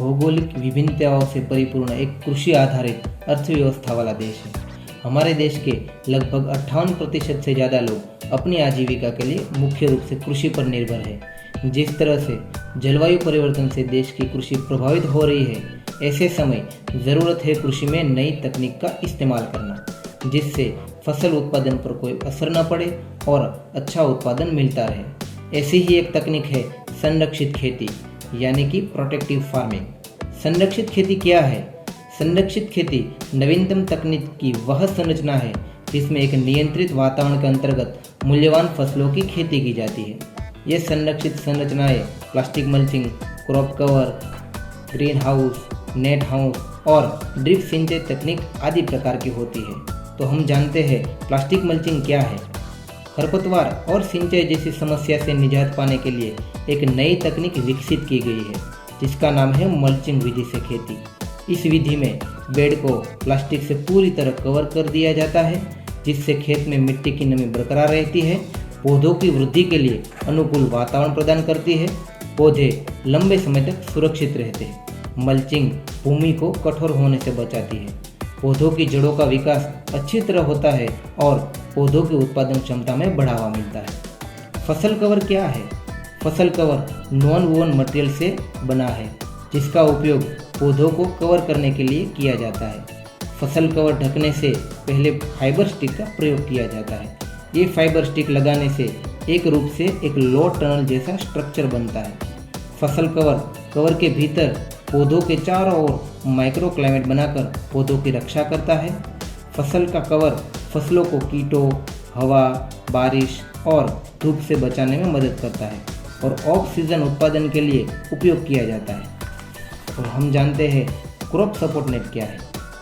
भौगोलिक विभिन्नताओं से परिपूर्ण एक कृषि आधारित अर्थव्यवस्था वाला देश है। हमारे देश के लगभग 58% से ज़्यादा लोग अपनी आजीविका के लिए मुख्य रूप से कृषि पर निर्भर है। जिस तरह से जलवायु परिवर्तन से देश की कृषि प्रभावित हो रही है, ऐसे समय ज़रूरत है कृषि में नई तकनीक का इस्तेमाल करना, जिससे फसल उत्पादन पर कोई असर न पड़े और अच्छा उत्पादन मिलता रहे। ऐसी ही एक तकनीक है संरक्षित खेती, यानी कि प्रोटेक्टिव फार्मिंग। संरक्षित खेती क्या है? संरक्षित खेती नवीनतम तकनीक की वह संरचना है जिसमें एक नियंत्रित वातावरण के अंतर्गत मूल्यवान फसलों की खेती की जाती है। ये संरक्षित संरचनाएं plastic mulching, crop cover, green house, net house और ड्रिप सिंचाई तकनीक आदि प्रकार की होती है। तो हम जानते हैं प्लास्टिक मल्चिंग क्या है। खरपतवार और सिंचाई जैसी समस्या से निजात पाने के लिए एक नई तकनीक विकसित की गई है, जिसका नाम है मल्चिंग विधि से खेती। इस विधि में बेड को प्लास्टिक से पूरी तरह कवर कर दिया जाता है, जिससे खेत में मिट्टी की नमी बरकरार रहती है, पौधों की वृद्धि के लिए अनुकूल वातावरण प्रदान करती है, पौधे लंबे समय तक सुरक्षित रहते हैं। मल्चिंग भूमि को कठोर होने से बचाती है, पौधों की जड़ों का विकास अच्छी तरह होता है और पौधों की उत्पादन क्षमता में बढ़ावा मिलता है। फसल कवर क्या है? फसल कवर नॉन वोवन मटेरियल से बना है, जिसका उपयोग पौधों को कवर करने के लिए किया जाता है। फसल कवर ढकने से पहले फाइबर स्टिक का प्रयोग किया जाता है। ये फाइबर स्टिक लगाने से एक रूप से एक लो टनल जैसा स्ट्रक्चर बनता है। फसल कवर के भीतर पौधों के चारों ओर माइक्रो क्लाइमेट बनाकर पौधों की रक्षा करता है। फसल का कवर फसलों को कीटों, हवा, बारिश और धूप से बचाने में मदद करता है और ऑक्सीजन उत्पादन के लिए उपयोग किया जाता है। और हम जानते हैं क्रॉप सपोर्ट नेट क्या है।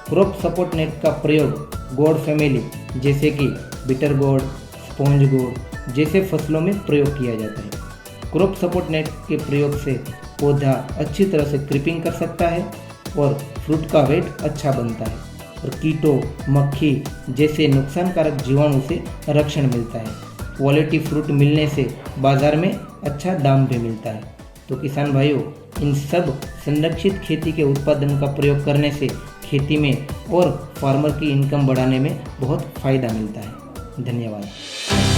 क्रॉप सपोर्ट नेट का प्रयोग गोड फैमिली जैसे कि बिटर गोड, स्पॉन्ज गोड जैसे फसलों में प्रयोग किया जाता है। क्रॉप सपोर्ट नेट के प्रयोग से पौधा अच्छी तरह से क्रीपिंग कर सकता है और फ्रूट का वेट अच्छा बनता है और कीटों, मक्खी जैसे नुकसानकारक जीवाणु से रक्षण मिलता है। क्वालिटी फ्रूट मिलने से बाजार में अच्छा दाम भी मिलता है। तो किसान भाइयों, इन सब संरक्षित खेती के उत्पादन का प्रयोग करने से खेती में और फार्मर की इनकम बढ़ाने में बहुत फ़ायदा मिलता है। धन्यवाद।